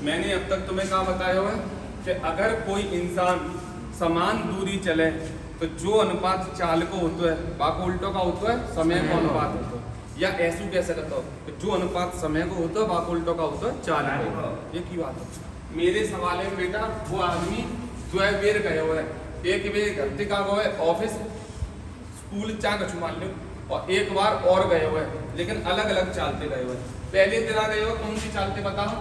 मैंने अब तक तुम्हें कहा बताया हुआ है कि अगर कोई इंसान समान दूरी चले तो जो अनुपात चाल को होता है बाको उल्टो का होता है समय को अनुपात होता है, या ऐसू कह सकता हो कि जो अनुपात समय को होता है बाको उल्टो का होता है चाल को। ये की बात है। मेरे सवाल है बेटा, वो आदमी जो है बेर गए हुए है, एक बेर घर से का है ऑफिस स्कूल चा कछु मान लो, और एक बार और गए हुए हैं लेकिन अलग अलग चालते गए हुए। पहले दिन आ गए हुए कौन सी चालते बताओ?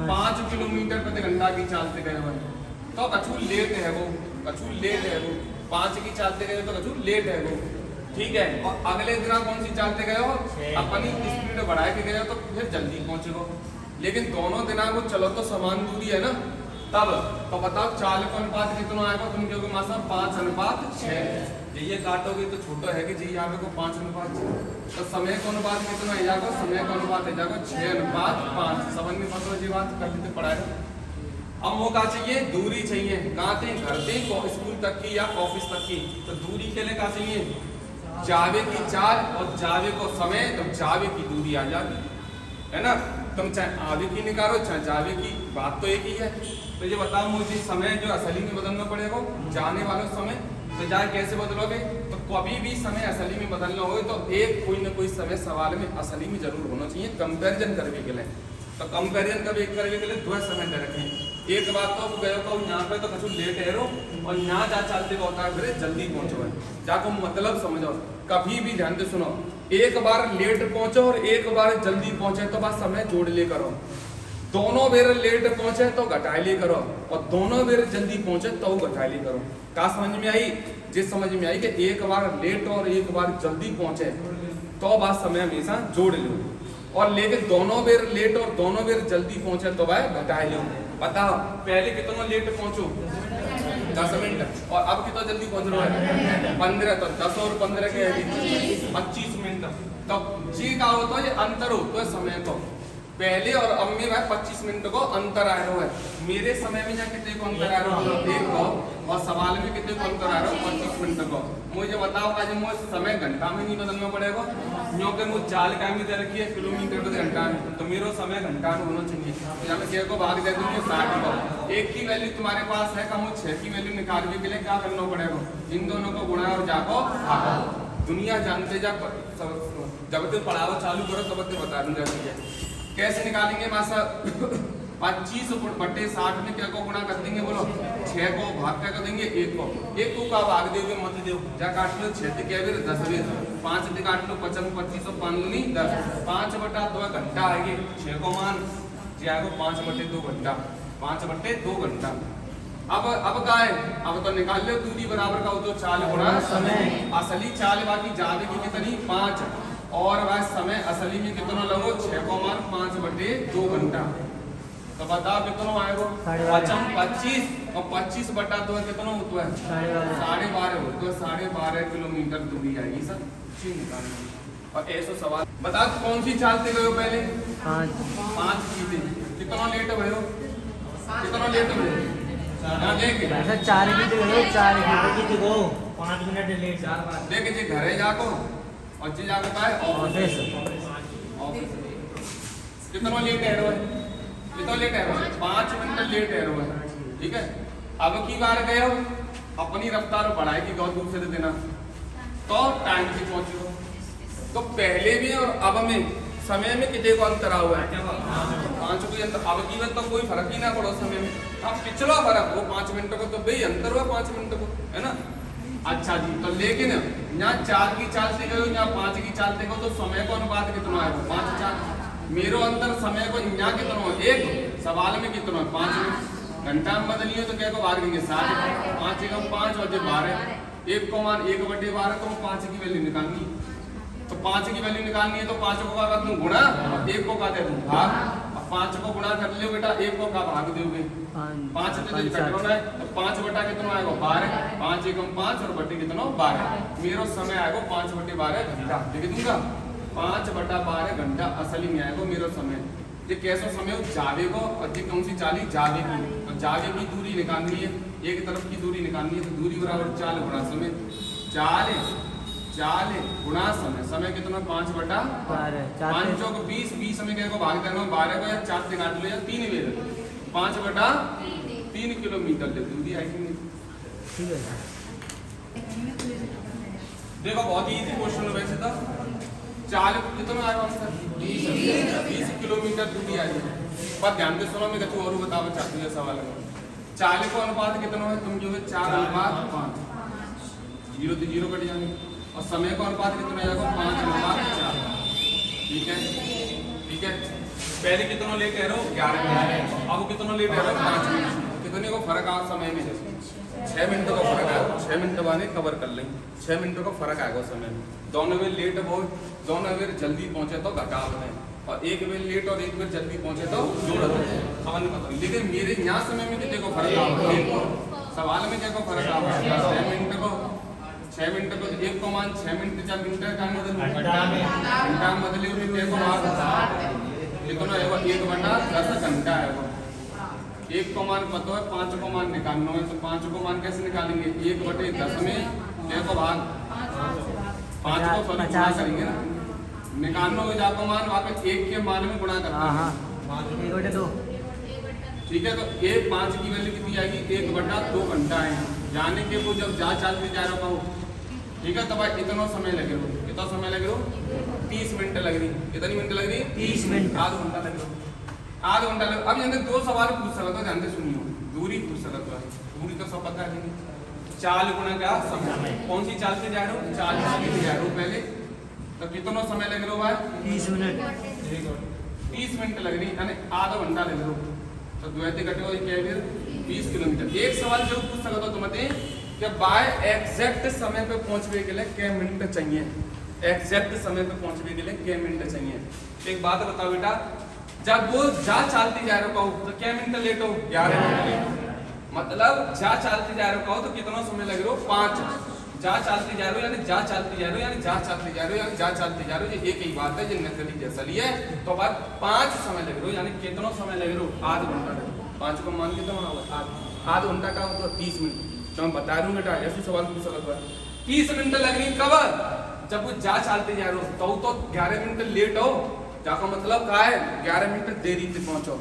5 किलोमीटर प्रति घंटा की चालते गए हुए, तो कछु लेट है वो, कछु लेट है वो। 5 की चालते गए तो कछु लेट है वो, ठीक है। और अगले दिन कौन सी चालते गए हो? अपनी स्पीड बढ़ा के गए हो तो फिर जल्दी पहुंचे हो। लेकिन दोनों दिन को चलो तो समान दूरी है ना, तब तो बताओ चाल का अनुपात कितना आएगा? तुम कहोगे मां साहब 5:6। ये काटोगे तो छोटा है कि जी यहाँ पे को 5:6, तो समय का अनुपात कितना है जाएगा? समय का अनुपात है जाएगा 6:5। समझ में फंसो जी बात करते थे पढ़ाएगा। अब वो कहा चाहिए दूरी चाहिए, कहाँ थे? घर से स्कूल तक की या ऑफिस तक की। तो दूरी के लिए कहा चाहिए जावे की चाल और जावे को समय, तो जावे की दूरी आ जाती है ना। तुम चाहे आवे की निकालो चाहे जावे की, बात तो एक ही है। तो ये बताओ मुझे समय जो असली में बदलना पड़ेगा, जाने वाला समय, तो जाए कैसे बदलोगे? तो कभी भी समय असली में बदलना हो तो एक कोई ना कोई समय सवाल में असली में जरूर होना चाहिए कंपैरिजन करने के लिए। तो कंपैरिजन कभी करने के लिए 2 समय दे रखें। एक बात तो गए हो यहाँ पे तो कछु लेट है रो, और यहाँ जा चलते होता है फिर जल्दी पहुंचो है, जाको मतलब समझो। कभी भी ध्यान से सुनो, एक बार लेट पहुंचो और एक बार जल्दी पहुंचे तो बस समय जोड़ ले करो। दोनों बेर लेट पहुंचे तो घटाई ले करो, और दोनों बेर जल्दी पहुंचे तो घटाई ले करो। क्या समझ में आई? जिस समझ में आई कि एक बार लेट और एक बार जल्दी पहुंचे तो बात समय हमेशा जोड़ लो, और लेकिन दोनों बेर लेट और दोनों बेर जल्दी पहुंचे तो भाई घटाई लो। बताओ पहले कितना लेट पहुंचो? 10 मिनट, और अब कितना जल्दी पहुंच रहा है? 15। तो 10 और 15 के 25 मिनट। तो जी का होता है ये अंतर होता है समय को। पहले और अब में भाई 25 मिनट को अंतर आ रहा है। मेरे समय में यहाँ कितने को अंतर आ रहा है? 1 को, और सवाल में कितने को अंतर आ रहा है? 25 मिनट को। मुझे बताओ आज मुझे समय घंटा में नहीं बदलना पड़ेगा, क्योंकि मुझे चाल का भी दे रखी है किलोमीटर प्रति घंटा में, तो मेरा समय घंटा में होना चाहिए। तो मैं क्या को भाग दे दूंगी 60 को। 1 की वैल्यू तुम्हारे पास है, कम 6 की वैल्यू निकालने के लिए क्या करना पड़ेगा? इन दोनों को गुणा और जाको भागो। दुनिया जानते जा, जब तक पढ़ावा चालू करो तब तक बता दूंगा कैसे निकालेंगे मासा। 25/60 में क्या को गुणा कर देंगे? बोलो 6 को भाग क्या कर देंगे? 1 को। 1 को का भाग दोगे मत दो, जा काट लो 6 क्या फिर 10 बेर 5 से काट लो 55 25 और 5 नहीं 10। 5/2 घंटा आएगी, 6 को मान जाएगा 5/2 घंटा, 5/2 घंटा। अब क्या है? अब तो निकाल लो दूरी बराबर का हो तो चाल गुणा समय। असली चाल बाकी जावे की कितनी? 5, और वह समय असली में कितना लगो? 6 को मान 5/2 घंटा। तो बताओ कितना आएगा? 25, और 25/2 कितना होता है? 12.5 होता है। 12.5 किलोमीटर दूरी आएगी सर। और ऐसा सवाल बताओ कौन सी चालते गए हो पहले? 5 की थी। कितना लेट भयो? कितना लेट भयो? 4 की गए, 4 की गो 5 मिनट लेट। देख जी घरे जाको और जी जाको का है ऑफिस। कितना लेट है रो? कितना लेट है रो? 5 मिनट लेट है रो, ठीक है। अब की बार गए हो अपनी रफ्तार बढ़ाएगी गौ दूसरे देना तो टाइम से पहुंचो। तो पहले में और अब में समय में कितने को अंतर हुआ है? 5 को अंतर। अब की बात तो कोई फर्क ही ना पड़ो समय में। अब पिछला फर्क वो 5 मिनट को, तो भाई अंतर हुआ 5 मिनट को, है ना। अच्छा जी, तो लेकिन यहाँ 4 की चाल से गए, यहाँ 5 की चाल से गए, तो समय को अनुपात कितना है? 5:4। मेरो अंतर समय को यहाँ कितना हो? 1। सवाल में कितना है? 5 मिनट। घंटा में बदलिए तो क्या को भाग देंगे 7। 5 एकम 5 और जो 12। 1 को मान 1/12 को 5 की वैल्यू निकालनी। तो 5 की वैल्यू निकालनी है तो 5 को का दूं गुणा और 1 को का दे दूं भाग। अब 5 को गुणा कर लियो बेटा, 1 को का भाग दोगे। 5 से तो घटाना है, तो 5 बटा कितना आएगा? 12। 5 एकम 5 और बटे कितना? 12। मेरा समय आएगा 5/12 घंटा। लिख दूंगा 5/12 घंटा असली में आएगा मेरा समय। ये कैसा समय हो? जावे को, और ये कौन सी चाली? जावे की। तो जावे की दूरी निकालनी है, एक तरफ की दूरी निकालनी है, तो दूरी बराबर चाल गुणा समय। चाल चाल गुणा समय, समय कितना 5 बटा 5 चौक 20, 20 में क्या को भाग देना 12 को या 4 से काट लो या 3 वेद 5 बटा 3 किलोमीटर ले दूरी आएगी। ठीक है। देखो बहुत इजी क्वेश्चन है वैसे तो। चाल कितना आया आंसर 20 किलोमीटर दूरी आई है। पर ध्यान से सुनो, मैं कुछ और बताना चाहती हूँ सवाल में। चाल को अनुपात कितना है, तुम जो है 4:5, 0 तो 0 कट जाएंगे, और समय को अनुपात कितना आएगा 5:4। ठीक है ठीक है। पहले कितना ले कह रहे हो 11 मिनट, अब कितना ले कह रहे हो 5 मिनट। कितने को फर्क आया समय में, 6 मिनट का फर्क आएगा। 6 मिनट वाले कवर कर लेंगे, 6 मिनट का फर्क आएगा समय में। दोनों में लेट बहुत, दोनों में जल्दी पहुंचे तो घटा है, और एक में लेट और एक में जल्दी पहुंचे तो जोड़ है। समझ में पता, लेकिन मेरे यहाँ समय में कितने को फर्क आएगा, सवाल में क्या को फर्क आएगा 6 मिनट को 6 मिनट को 1 को मान 6 मिनट या मिनट का घंटा बदले हुए को मान कितना है, 1/10 घंटा है वो। 1 को मान पता है, 5 को मान निकालना है, तो 5 को मान कैसे निकालेंगे, 1/10 में देखो भाग 5 को सॉरी गुणा करेंगे ना, निकालना हो जाको मान वहाँ पे 1 के मान में गुणा करना है 1/2। ठीक है। तो 5 की वैल्यू कितनी आएगी, 1/2 घंटा है। जाने के वो जब जा चलते जा रहा हो, ठीक है, तब इतना समय लगे हो, कितना समय लगे हो 30 मिनट लग रही। कितनी मिनट लग रही, 30 मिनट, आधा घंटा लगे हो, आधा घंटा लगे। अब यहाँ 2 सवाल पूछ सकते हो, ध्यान से सुनियो। दूरी पूछ सकते हो, दूरी तो सब पता है। चाल गुणा क्या समय, कौन सी चाल से जा रहे हो, 40 से जा रहे हो पहले, तो कितना समय लग रहा हो भाई 30 मिनट, 30 मिनट लग रही, यानी आधा घंटा लग रहा हो। तो द्वैती घटे हो क्या है 20 किलोमीटर। एक सवाल जो पूछ सकते हो तुम कि बाय एग्जैक्ट समय पे पहुंचने के लिए क्या मिनट चाहिए, एग्जैक्ट समय पे पहुंचने के लिए क्या मिनट चाहिए। एक बात बताओ बेटा, जब वो जा चलती जा रहे हो तो क्या मिनट लेट हो 11 मिनट लेट, मतलब जा चलती जा रहे हो तो कितना समय लग रहा हो 5। जा चलती जा रहे हो यानी जा चलती जा रहे हो, यानी जा चलती जा रहे हो, यानी जा चलती जा रहे हो, ये एक ही बात है, ये नकली जैसा लिए तो बात 5 समय लग रहे हो, यानी कितना समय लग रहे हो आधा घंटा लग रहा हो। 5 को मान के तो आधा घंटा का मतलब 30 मिनट। तो मैं बता दूं बेटा, ऐसे सवाल पूछ सकता है 30 मिनट लग रही कब, जब वो जा चलते जा रहे हो तो 11 मिनट लेट हो, जाका मतलब क्या है 11 मिनट देरी से पहुंचो।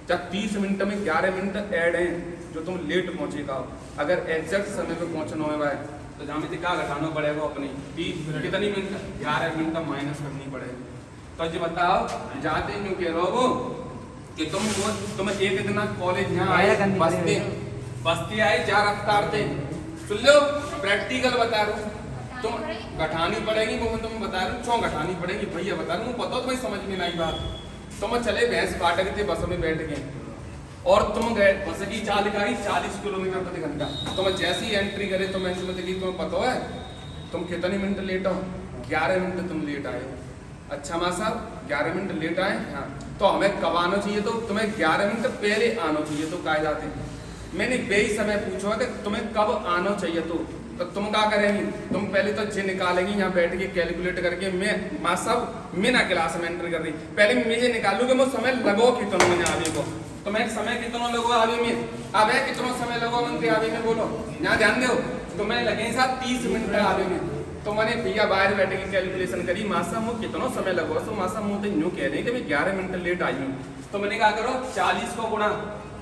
जब 30 मिनट में 11 मिनट ऐड हैं जो तुम लेट पहुंचेगा। अगर एग्जैक्ट समय पे पहुंचना है भाई तो जहाँ में क्या घटाना पड़ेगा अपनी 30 कितनी मिनट 11 मिनट माइनस करनी पड़ेगी। तो ये बताओ जाते यूँ कह रहे हो कि तुम एक दिन कॉलेज यहाँ आए, बस्ती आए जा रफ्तार थे, सुन लो प्रैक्टिकल बता रहा हूँ, तुम घटानी पड़ेगी, वो मैं तुम्हें बता रहा हूँ, क्यों घटानी पड़ेगी भैया बता रहा हूँ, पता तुम्हें समझ में नहीं बात। तुम चले भैंस फाटक थे, बस में बैठ गए और तुम गए, बस की चाल आई 40 किलोमीटर प्रति घंटा। तुम जैसी एंट्री करे तो मैं तुम्हें पता है तुम कितने मिनट लेट हो, 11 मिनट तुम लेट आए। अच्छा माँ साहब 11 मिनट लेट आए, हाँ तो हमें कब आना चाहिए, तो तुम्हें 11 मिनट पहले आना चाहिए। तो काय जाते मैंने बेही समय पूछा कि तुम्हें कब आना चाहिए, तो तुम क्या करेंगी, तुम पहले तो जे निकालेंगी यहाँ बैठ के कैलकुलेट करके। मैं माँ साहब मैं ना क्लास में एंट्री कर रही, पहले मैं ये निकालूंगा मैं समय लगो कितना मैंने आगे को, तो मैं समय कितना लगो आगे में, अब है कितना समय लगो मंत्री आगे में बोलो, यहाँ ध्यान दो। तो मैं लगे साथ 30 मिनट आगे में, तो मैंने भैया बाहर बैठ के कैलकुलेशन करी, मासा मुँह कितना समय लगो, तो मासा मुँह तो यूँ कह रहे कि मैं 11 मिनट लेट आई हूँ। तो मैंने कहा करो 40 को गुणा,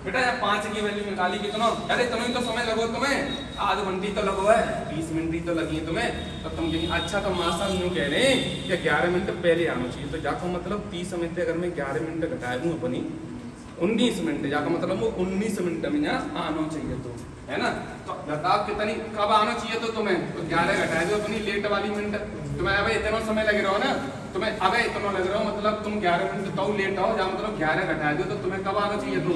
बेटा यहाँ 5 की वैल्यू निकाली कितना, अरे तुम्हें तो समय लगो, तुम्हें आध घंटी तो लगो है, 20 मिनट ही तो लगी है तुम्हें। तो तुम कहेंगे अच्छा तो मासा यूँ कह रहे हैं कि 11 मिनट पहले आना चाहिए। तो जाको मतलब 30 मिनट अगर मैं 11 मिनट घटाया दूँ अपनी 19 मिनट, जाकर मतलब वो 19 मिनट में यहाँ आना चाहिए, तो है ना। तो बताओ कितनी कब आना चाहिए, तो तुम्हें तो 11 घटाए दो अपनी लेट वाली मिनट। तुम्हें अब इतना समय लग रहा हो ना, तुम्हें अब इतना लग रहा हो मतलब तुम 11 मिनट तो लेट आओ, जहाँ मतलब 11 घटाए दो तो तुम्हें कब आना चाहिए, तो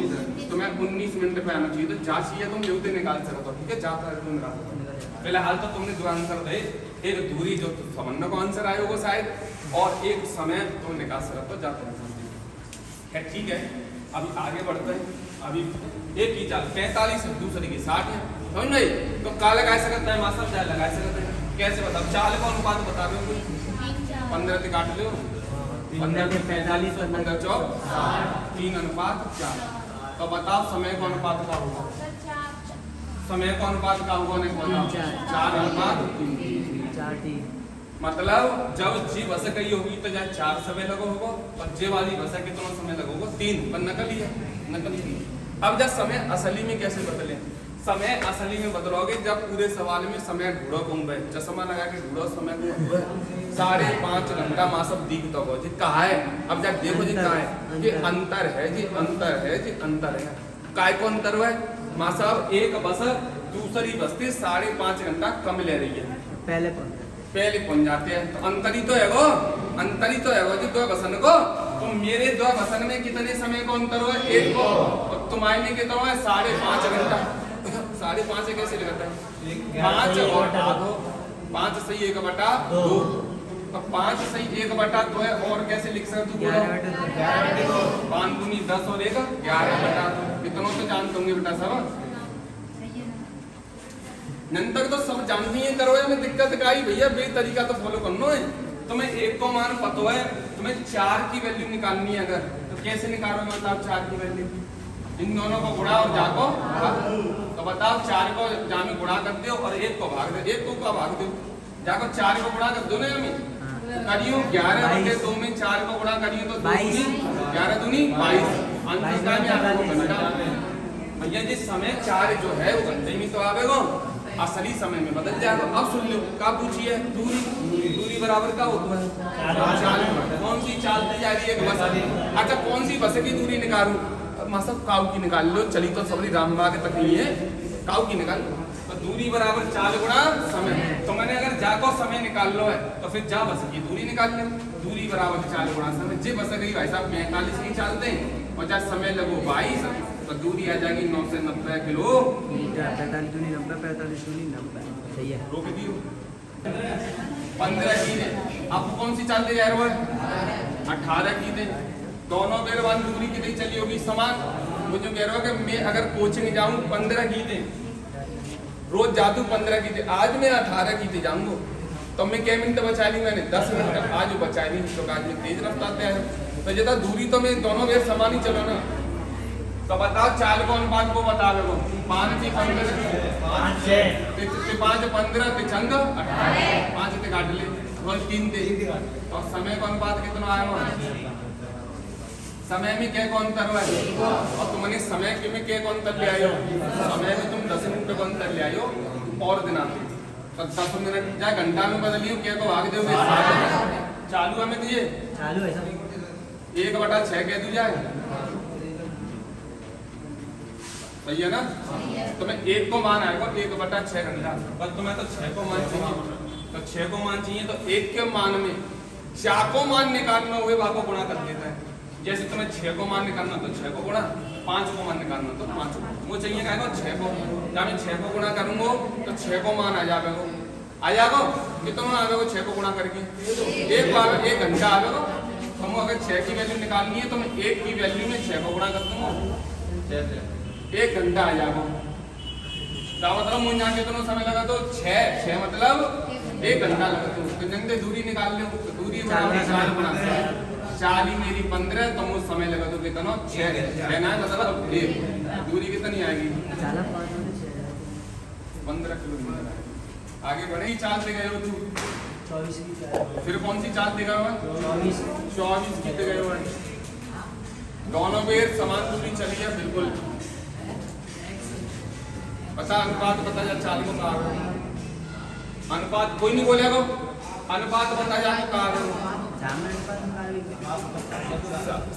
तुम्हें 19 मिनट पे आना चाहिए। तो जा चाहिए तुम यूँ निकाल सकते हो, ठीक है, जाता है तुम निकाल सकते। फिलहाल तो तुमने दो आंसर दे, एक दूरी जो समन्वय को आंसर आए होगा शायद, और एक समय तुम निकाल सकते हो, जाते है, ठीक है। अभी आगे बढ़ते हैं, अभी एक ही चाल 45 दूसरे की 60 है, समझ नहीं तो क्या लगा सकता है मास्टर, चाल लगा सकते हैं, कैसे बताओ चाल का अनुपात बता रहे हो, 15 से काट लो, 15 से 45 15 चौक 3:4। तो बताओ समय का अनुपात क्या होगा, समय का अनुपात क्या होगा, 4:3। मतलब जब जी बस गई होगी तो जहाँ 4 समय लगो होगा और जे वाली बस कितना समय लगोगा 3, पर नकली है, नकली नहीं। अब जब समय असली में कैसे बदले, समय असली में बदलोगे जब पूरे सवाल में समय ढूंढो कुंभ है, चश्मा लगा के ढूंढो समय को 5.5 घंटा माँ सब दिख तो जी कहा है। अब जब देखो जी कहा है, ये अंतर है जी, अंतर है जी, अंतर है। काय को अंतर है माँ साहब, एक बस दूसरी बस से 5.5 घंटा कम ले रही है, पहले पहुंच जाते हैं, तो अंतर ही तो है वो, अंतर ही तो है वो जी दो बसन को। तो मेरे दो बसन में कितने समय को अंतर हुआ, एक को, और तुम्हारे में कितना हुआ 5.5 घंटा। 5.5 कैसे लगाता है, 5 और 5 सही 1/2, तो 5 सही 1/2 है, और कैसे लिख सकते हो, 5 दूनी 10 और 1 11/2। इतना तो जानते होंगे बेटा सब, नंतर तो सब जानती है करो है, में दिक्कत का ही भैया बे तरीका तो फॉलो करना है। तुम्हें एक को मान पता है, तुम्हें 4 की वैल्यू निकालनी है अगर, तो कैसे निकालोगे मतलब 4 की वैल्यू, इन दोनों को गुणा और जाको, तो बताओ 4 को जा में गुणा कर दो और 1 को भाग दो, 1 को भाग दो, जाको 4 को गुणा कर दो ना हमें करियो 11/2 में 4 को गुणा करियो तो 11 दूनी 22, आंसर का में आपको घंटा भैया जी। समय 4 जो है वो घंटे में तो आवेगा, असली समय में बदल जाएगा। अब सुन लो क्या पूछिए, दूरी, दूरी बराबर क्या होता है, चाल। कौन सी चाल दी जा रही है बस, अच्छा कौन सी बस की दूरी निकालूं, मतलब काऊ की निकाल लो, चली तो सबरी रामबाग तक नहीं है, काऊ की निकाल लो, तो दूरी बराबर 4 गुणा समय। तो मैंने अगर जाको समय निकाल लो है तो फिर जा बस की दूरी निकाल ले, दूरी बराबर 4 गुणा समय। जे बस गई भाई साहब 45 की चाल दें और जब समय लगो 22, तो दूरी आ जाएगी 9 से 90 किलो। 45 दूनी 90, 45 दूनी 90, सही है। रोक दियो 15 की दे, अब कौन सी चाल दे जा रहा है, 18 की दे, दोनों बेर वन दूरी कितनी चली होगी समान। मुझे कह रहा हूँ कि मैं अगर कोचिंग जाऊँ 15 की दे, रोज जादू 15 की दे, आज मैं 18 की दे जाऊंगा, तो मैं क्या मिनट बचा ली मैंने, 10 मिनट आज बचा ली, तो आज में तेज रफ्तार है, तो जितना दूरी तो मैं दोनों बेर समान ही चलो ना। तो बताओ 4 को अनुपात को बता दो, 5 की 15, 5 15 चंद 5 से काट ले, रोज 3 थे, और समय का अनुपात कितना आया, समय में क्या को अंतर हुआ है, और तुमने समय के में क्या को अंतर ले आयो, समय में तुम 10 मिनट को अंतर ले आयो और दिन आते, तो 10 मिनट या घंटा में बदलियो क्या को भाग दोगे, चालू है में दिए चालू है सब 1/6 कह दू जाए, सही है ना। तुम्हें 1 को मान आएगा 1/6 घंटा, पर तुम्हें तो 6 को मान चाहिए, तो 6 को मान चाहिए, तो 1 के मान में 4 को मान निकालना हुए को गुणा कर देता है। जैसे तुम्हें 6 को मान निकालना तो 6 को गुणा, 5 को मान निकालना तो 5 को, वो चाहिए कहेगा 6 को, जब मैं 6 को गुणा करूंगा तो 6 को मान आ जाएगा, कितना आ जाएगा 6 को गुणा करके, 1 घंटा आ जाएगा। हम अगर 6 की वैल्यू निकालनी है तो मैं 1 की वैल्यू में 6 को गुणा कर दूंगा, 1 घंटा आ जाएगा। क्या मतलब मुझे यहाँ कितना समय लगा, तो 6 मतलब 1 घंटा लगा, तो जंदे दूरी निकाल लो, तो दूरी 4 गुणा 4 ही मेरी 15, तो मुझे समय लगा तो कितना 6 लेना है, मतलब 1 दूरी कितनी आएगी 15 किलोमीटर। आगे बढ़े चाल दे गए हो तू, 24 की, फिर कौन सी चाल देगा 24 की दे गए हो, दोनों बेर समान दूरी चली है बिल्कुल। पता अनुपात पता जा चाल को कहा, अनुपात कोई नहीं बोलेगा, अनुपात पता जा तो कहा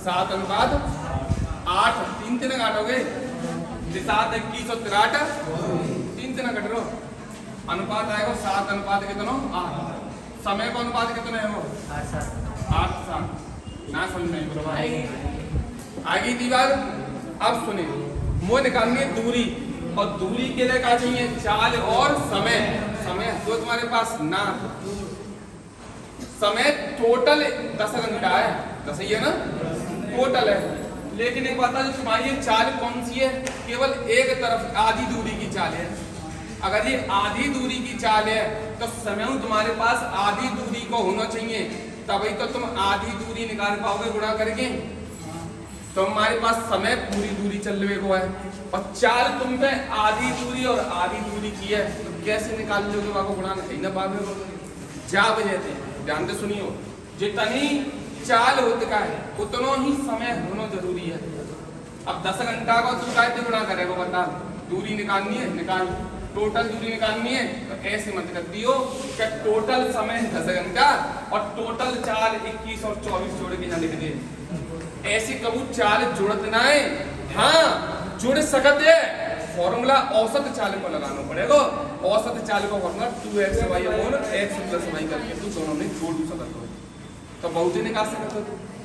7:8, 3 दिन काटोगे, 7 21 और 63, 3 दिन कट रो, अनुपात आएगा 7 कितना 8, समय का अनुपात कितना है वो 8:7 ना समझ आगे दीवार। अब सुने वो निकालनी है दूरी, और दूरी के लिए क्या चाहिए, चाल और समय। समय जो तुम्हारे पास ना, समय टोटल 10 घंटा है, 10 ही है ना टोटल है, लेकिन एक बात है जो तुम्हारी ये चाल कौन सी है, केवल एक तरफ आधी दूरी की चाल है। अगर ये आधी दूरी की चाल है तो समय तुम्हारे पास आधी दूरी को होना चाहिए, तभी तो तुम आधी दूरी निकाल पाओगे गुणा करके। तो हमारे पास समय पूरी दूरी चल रहे को है, और चाल तुम पे आधी दूरी और आधी दूरी की है, तो कैसे निकाल लोगे वहां को गुणा नहीं ना पाओगे। जा बजे थे ध्यान से सुनियो, जितनी चाल होत का है उतना ही समय होना जरूरी है। अब 10 घंटा को तू काय गुणा करेगा बता, दूरी निकालनी है निकाल, टोटल दूरी निकालनी है तो ऐसे मत कर दियो कि टोटल समय 10 घंटा और टोटल चाल 21 और 24 जोड़ के ना लिख दे। ऐसी कबू चाल जुड़त ना है, हाँ जुड़ सकते है। फॉर्मूला औसत चाल को लगाना पड़ेगा। औसत चाल को formula 2xy upon x plus y करके तू दोनों में जोड़ भी सकते हो, तो बहुत ही निकाल सकते हो।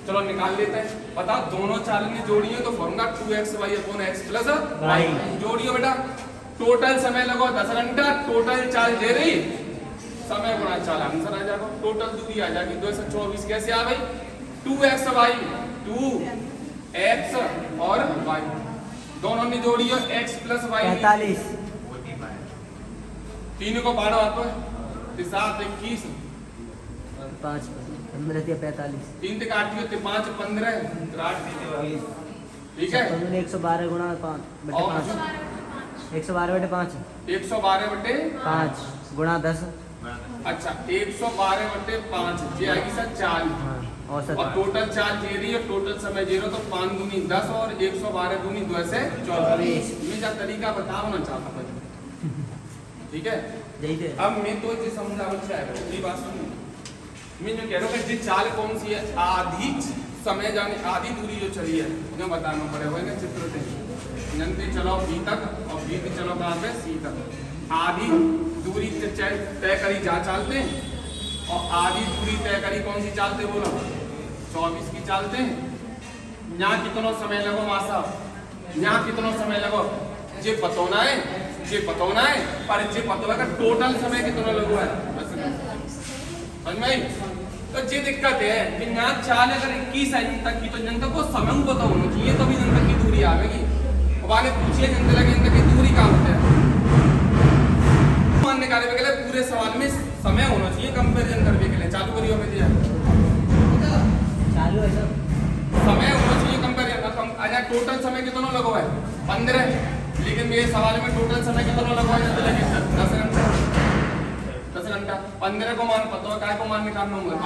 चलो निकाल लेते हैं। बता दोनों चाल ने जोड़ी है तो formula 2xy upon x plus y जोड़ियो बेटा। टोटल समय लगो 10 घंटा, टोटल चाल दे रही समय गुणा चाल आंसर आ जाएगा। टोटल दूरी आ जाएगी 224 कैसे आ गई 2xy 2x और y दोनों ने जोड़ी है x प्लस y 45 तीन को बाढ़ आता है 7 21 5 15 45 तीन तक 8 होते 5 15 8 ठीक है 112 गुणा 5 बटे 5 112 बटे 5 112 बटे 5 गुणा 10। अच्छा 112 बटे 5 ये आएगी सर 4 औसत और टोटल चार्ज दे रही है, टोटल समय 0 तो 5 दूनी 10 और 112 दूनी 2 से 24। मैं जा तरीका बताओ ना चाहता था, ठीक है। जैसे अब मैं तो ये समझाना चाहता हूँ, ये बात सुनो। मैं जो कह रहा हूँ कि ये चाल कौन सी है, आधी समय जाने आधी दूरी जो चली है उन्हें बताना पड़ेगा ना चित्र से। नंदी चलो बी तक और बी से चलो कहाँ पे सी तक। आधी दूरी तय करी जा चालते हैं और आधी दूरी तय करी कौन सी चालते बोलो 24 की चालते हैं। यहाँ कितना समय लगो मासा, यहाँ कितना समय लगो ये बतौना है, ये बतौना है पर ये बतौना का टोटल समय कितना लगो है समझ में। तो ये दिक्कत है कि यहाँ चाल अगर 21 है तक की तो जनता को समय पता होना चाहिए तभी जनता की दूरी आवेगी। वाले पूछिए जनता लगे जनता की दूरी कहाँ होता है मानने कार्य के लिए पूरे सवाल में समय होना चाहिए कंपैरिजन करने के लिए। चालू करियो में दिया चालू है सब समय होना चाहिए कंपैरिजन। अच्छा टोटल समय कितना लगो है 15, लेकिन मेरे सवाल में टोटल समय कितना लगो है 10 घंटा। 10 घंटा 15 को मान पता है, काय को मान निकालना होगा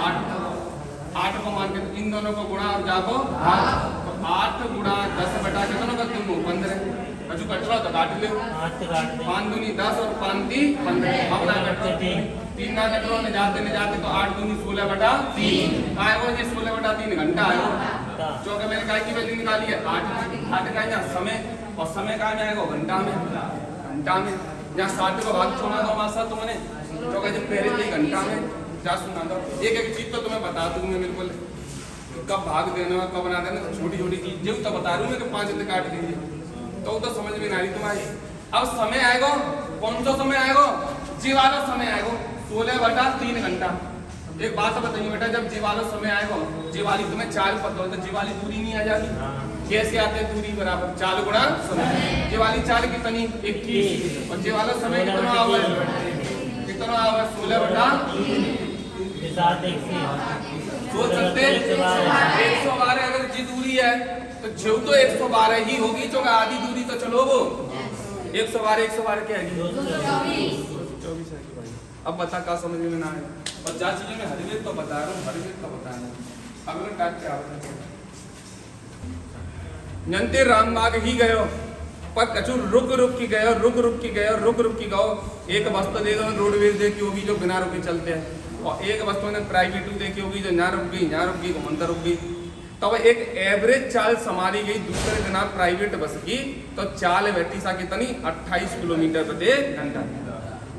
8 को मान के इन दोनों को गुणा और जाको 8 गुणा 10 बटा कितना करते हो 15 अजू कट रहा तो काट ले 5 दूनी 10 और 5 3 15 अब ना कटते 3 ना कट रहा जाते तो 8 दूनी 16 बटा 3 काय वो ये 16 बटा 3 घंटा आयो। जो कि मैंने काय की वैल्यू निकाली है 8 का यहाँ समय और समय का में आएगा घंटा में यहाँ 60 को भाग छोड़ा दो मासा तुमने जो कि पहले थे घंटा में जा सुना दो। एक चीज तो तुम्हें बता दूं मैं बिल्कुल कब भाग देना कब बना देना छोटी छोटी चीज जो तो बता रहा हूँ मैं कि 5 दिन काट दीजिए तो समझ में नहीं आ रही तुम्हारी। अब समय आएगा कौन सा समय आएगा जी वाला समय आएगा 16 बटा 3 घंटा। एक बात बताइए बेटा जब जी वाला समय आएगा जी वाली तुम्हें चाल पता हो तो जी वाली दूरी नहीं आ जाएगी। कैसे आते हैं दूरी बराबर चाल गुणा समय। जी वाली चाल कितनी 21 और जी वाला समय कितना हुआ है 16 बटा सोच सकते 112 अगर जी दूरी है तो जो तो 112 ही होगी जो आधी दूरी तो चलो वो 112 क्या है 224 है। अब बता क्या समझ में ना आया और जा चीजें मैं हर वेद तो बता रहा हूँ हर वेद तो बता रहा हूँ। अगला टाइप क्या होता नंते रामबाग ही गयो पर कछु रुक की गयो एक बस तो देखो रोडवेज देखी होगी जो बिना रुके चलते हैं और एक बस तो ने प्राइवेट देखी होगी जो यहाँ रुक गई घुमंतर रुक गई। तब एक एवरेज चाल संभाली गई दूसरे दिन प्राइवेट बस की तो चाल बैठी सा कितनी 28 किलोमीटर प्रति घंटा।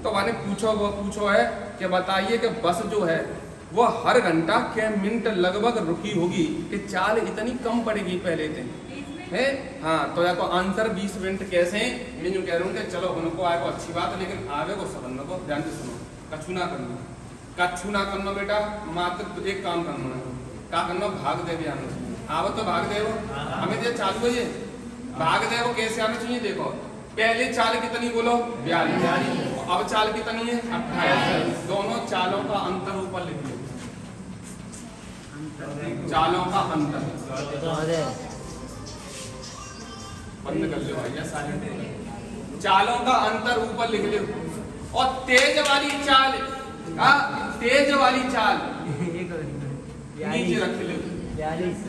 तो मैंने पूछो है कि बताइए कि बस जो है वो हर घंटा के मिनट लगभग रुकी होगी कि चाल इतनी कम पड़ेगी पहले दिन है। हाँ तो या तो आंसर 20 मिनट कैसे मैं जो कह रहा हूँ कि चलो उनको आए को अच्छी बात है लेकिन आगे को समझना को ध्यान से सुनो। कछु ना करना बेटा मात्र एक काम करना क्या करना भाग दे भी आना चाहिए। आव तो भाग देव हमें जो चालू है भाग देव कैसे आना चाहिए देखो पहले चाल कितनी बोलो 42 अब चाल कितनी है 28। दोनों चालों का अंतर ऊपर लिख लो चालों का अंतर बंद कर लो भैया साइलेंट। चालों का अंतर ऊपर लिख लो और तेज वाली चाल तेज वाली चाल एक नीचे रख ले 42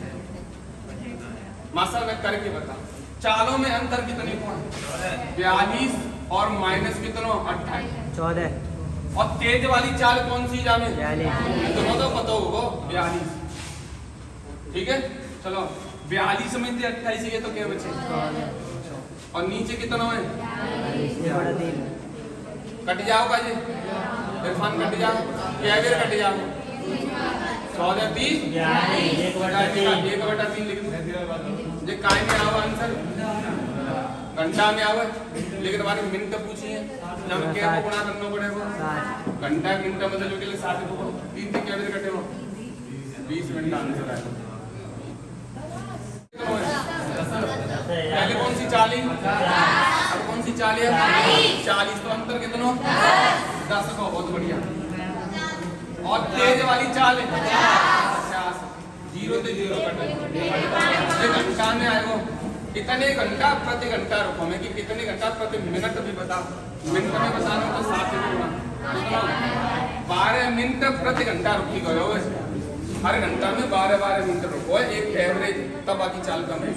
मास्टर मैं करके बता चालों में अंतर कितने को है 42 और माइनस कितनों 28 14 और तेज वाली चाल कौन सी जामे 42 दोनों तो पता होगा 42 ठीक है चलो 42 में से 28 ये तो क्या बचे और नीचे कितना है कट जाओ काजे इरफान कट जाओ क्या फिर कट जाओ 130 1/3 लिख दो ये काय में आओ आंसर घंटा में आओ लेकिन हमारे मिनट पूछिए जब क्या को गुणा करना पड़ेगा घंटा मिनट मतलब के लिए 7 को 3 से क्या फिर कटे हो 20 मिनट का आंसर आएगा पहले कौन सी 40 अब कौन सी 40 है 40 तो अंतर कितना 10 को बहुत बढ़िया और तेज वाली चाल है 50 जीरो से जीरो कटे घंटा में आएगा कितने घंटा प्रति घंटा रुको मैं कि कितने घंटा प्रति मिनट भी बता मिनट में बताना तो 7 गुना 12 मिनट प्रति घंटा रुकी गए हर घंटा में 12 मिनट रुको एक एवरेज तब बाकी चाल कम है